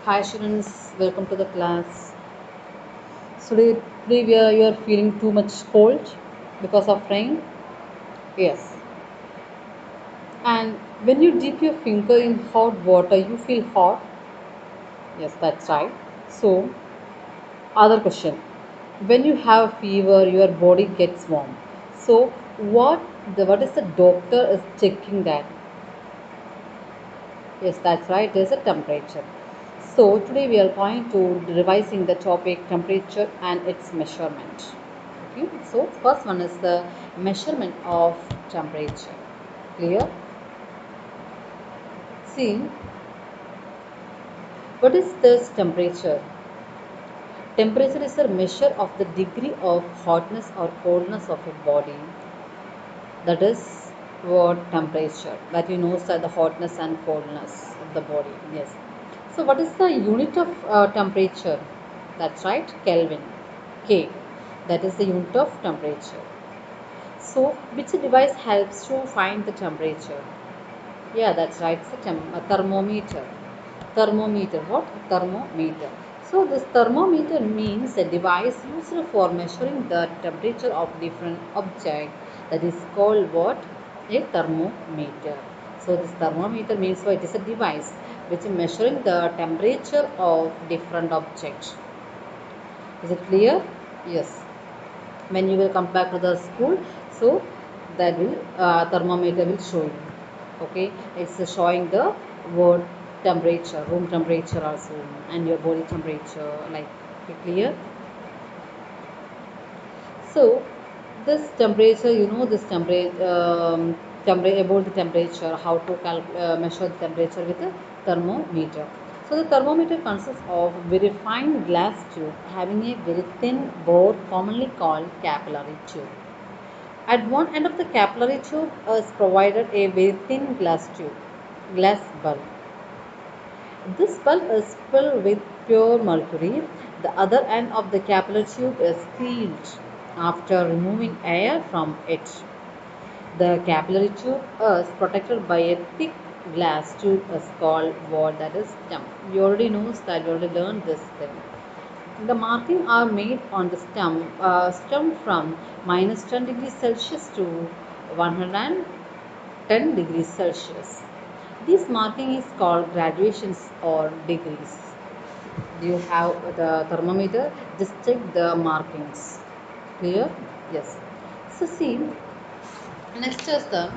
Hi students, welcome to the class. So today you are feeling too much cold because of rain? Yes. And when you dip your finger in hot water, you feel hot? Yes, that's right. So, other question. When you have fever, your body gets warm. So, what is the doctor is checking that? Yes, that's right. There's a temperature. So today we are going to revising the topic temperature and its measurement. Okay. So first one is the measurement of temperature. Clear? See, what is this temperature? Temperature is a measure of the degree of hotness or coldness of a body. That is what temperature. That you know, sir, the hotness and coldness of the body. Yes. So what is the unit of temperature? That's right, Kelvin. K. That is the unit of temperature. So which device helps to find the temperature? Yeah, that's right. It's a thermometer. Thermometer. What? Thermometer. So this thermometer means a device used for measuring the temperature of different object. That is called what? A thermometer. So this thermometer means what? It is a device which is measuring the temperature of different objects. Is it clear? Yes. When you will come back to the school, so that will thermometer will show you. Okay, it's showing the word temperature, room temperature also, and your body temperature. Like, okay, clear? So this temperature, you know, this temperature, about the temperature, how to measure the temperature with a thermometer. So the thermometer consists of very fine glass tube having a very thin bore, commonly called capillary tube. At one end of the capillary tube is provided a very thin glass tube, glass bulb. This bulb is filled with pure mercury. The other end of the capillary tube is sealed after removing air from it. The capillary tube is protected by a thick glass tube is called what, that is stem. You already know that, you already learned this thing. The markings are made on the stem from minus 10 degrees Celsius to 110 degrees Celsius. This marking is called graduations or degrees. Do you have the thermometer? Just check the markings. Clear? Yes. So see, next is the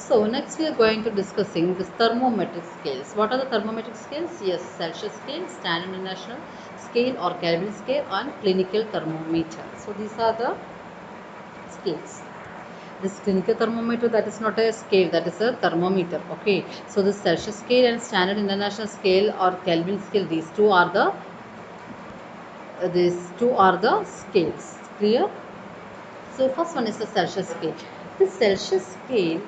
next we are going to discussing the thermometric scales. What are the thermometric scales? Yes, Celsius scale, Standard International scale or Kelvin scale and clinical thermometer. So these are the scales. This clinical thermometer, that is not a scale, that is a thermometer. Okay. So the Celsius scale and Standard International scale or Kelvin scale, these two are the scales. Clear? So first one is the Celsius scale. The Celsius scale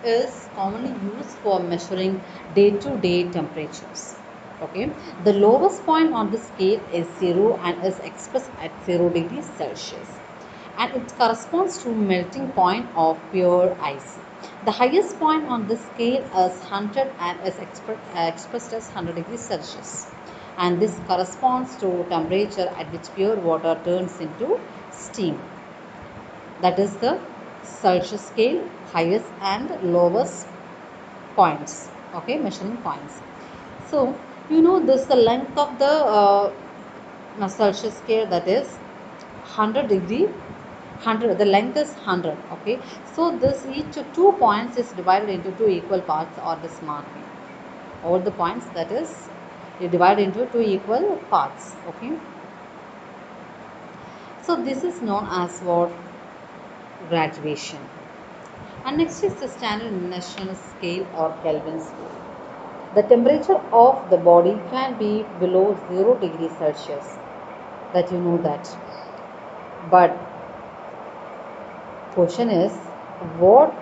is commonly used for measuring day-to-day temperatures. Okay, the lowest point on the scale is 0 and is expressed at 0 degrees Celsius, and it corresponds to melting point of pure ice. The highest point on the scale is 100 and is expressed as 100 degrees Celsius, and this corresponds to temperature at which pure water turns into steam. That is the Celsius scale, highest and lowest points. Okay, measuring points. So you know this, the length of the Celsius scale, that is 100 degree, 100, the length is 100. Okay, so this each 2 points is divided into two equal parts, or this marking all the points, that is divided into two equal parts. Okay, so this is known as what, graduation. And next is the Standard International Scale or Kelvin scale. The temperature of the body can be below 0 degrees Celsius. That you know that. But question is, what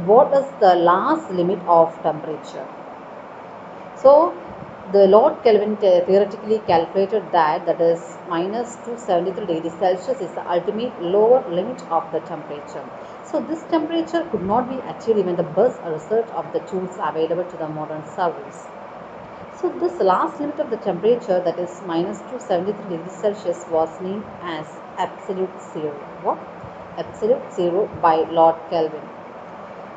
what is the last limit of temperature? So the Lord Kelvin theoretically calculated that is minus 273 degrees Celsius is the ultimate lower limit of the temperature. So this temperature could not be achieved even the best research of the tools available to the modern surveys. So this last limit of the temperature, that is minus 273 degrees Celsius, was named as absolute zero. What? Absolute zero by Lord Kelvin.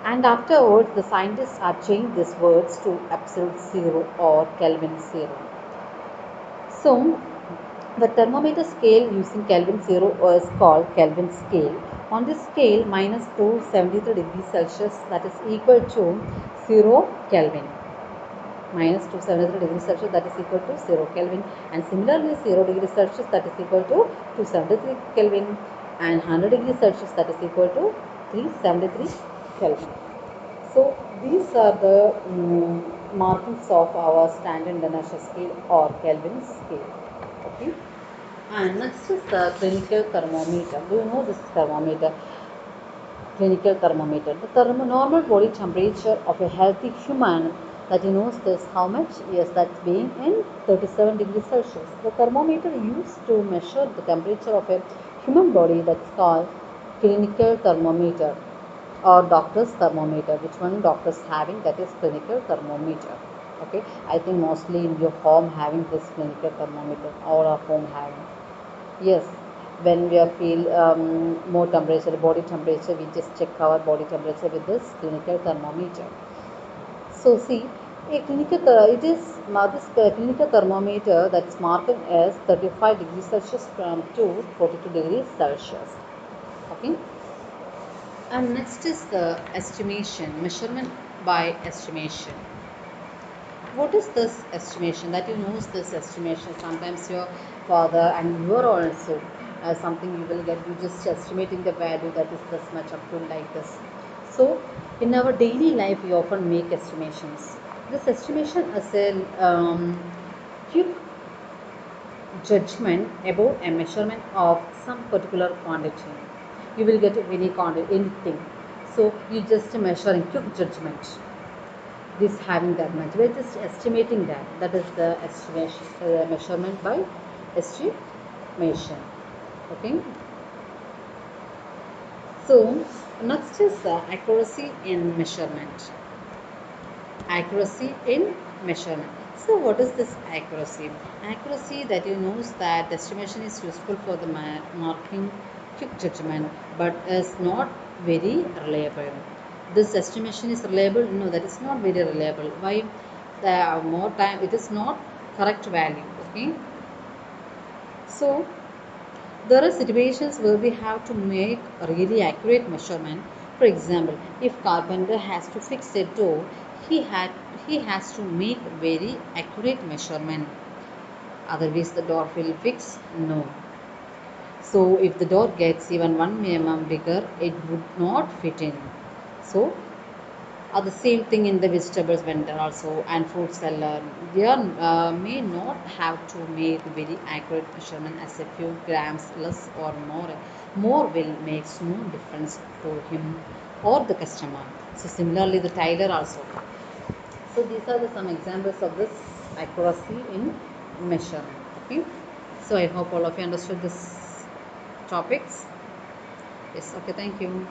And afterwards, the scientists have changed these words to absolute zero or Kelvin zero. So the thermometer scale using Kelvin zero is called Kelvin scale. On this scale, minus 273 degrees Celsius, that is equal to 0 Kelvin. Minus 273 degrees Celsius, that is equal to 0 Kelvin. And similarly, 0 degrees Celsius, that is equal to 273 Kelvin. And 100 degrees Celsius, that is equal to 373 Kelvin. So these are the markings of our standard international scale or Kelvin scale. Okay. And next is the clinical thermometer. Do you know this thermometer? Clinical thermometer. The normal body temperature of a healthy human, that knows this how much? Yes, that's being in 37 degrees Celsius. The thermometer used to measure the temperature of a human body, that's called clinical thermometer or doctor's thermometer. Which one doctors having? That is clinical thermometer. Okay, I think mostly in your home having this clinical thermometer. All our home having. Yes, when we feel more temperature, body temperature, we just check our body temperature with this clinical thermometer. So see, a clinical it is this clinical thermometer that's marked as 35 degrees Celsius from to 42 degrees Celsius. Okay. And next is the estimation, measurement by estimation. What is this estimation? That you knows this estimation. Sometimes your father and you are also something you will get. You just estimating the value that is this much up to like this. So in our daily life, we often make estimations. This estimation is a quick judgment about a measurement of some particular quantity. You will get any quantity, anything. So you just measure in quick judgment. This having that much, we're just estimating that is the estimation, measurement by estimation. Okay. So next is accuracy in measurement. Accuracy in measurement. So what is this accuracy? Accuracy, that you knows that the estimation is useful for the marking quick judgment, but is not very reliable. This estimation is reliable? No, that is not very reliable. Why? The more time, it is not correct value. Okay. So there are situations where we have to make a really accurate measurement. For example, if carpenter has to fix a door, he has to make very accurate measurement. Otherwise, the door will fix? No. So if the door gets even 1 mm bigger, it would not fit in. So the same thing in the vegetables vendor also and fruit seller. They may not have to make very accurate measurement, as a few grams less or more. More will makes no difference to him or the customer. So similarly, the tailor also. So these are some examples of this accuracy in measurement. Okay. So I hope all of you understood this topics. Yes. Okay. Thank you.